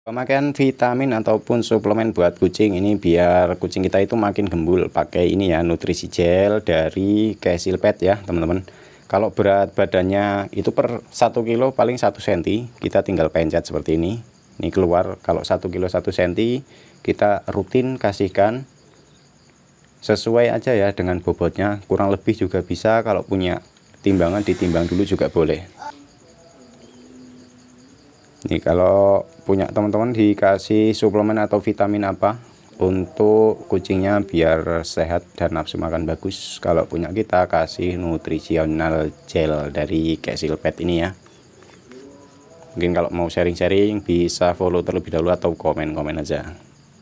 Pemakaian vitamin ataupun suplemen buat kucing ini biar kucing kita itu makin gembul, pakai ini ya, nutrisi gel dari Cecil Pet ya teman-teman. Kalau berat badannya itu per 1 kilo paling 1 cm, kita tinggal pencet seperti ini. Ini keluar. Kalau 1 kilo 1 cm kita rutin kasihkan, sesuai aja ya dengan bobotnya, kurang lebih juga bisa. Kalau punya timbangan ditimbang dulu juga boleh. Nih kalau punya teman-teman dikasih suplemen atau vitamin apa untuk kucingnya biar sehat dan nafsu makan bagus, kalau punya kita kasih nutrisional gel dari Cecil Pet ini ya. Mungkin kalau mau sharing-sharing bisa follow terlebih dahulu atau komen-komen aja.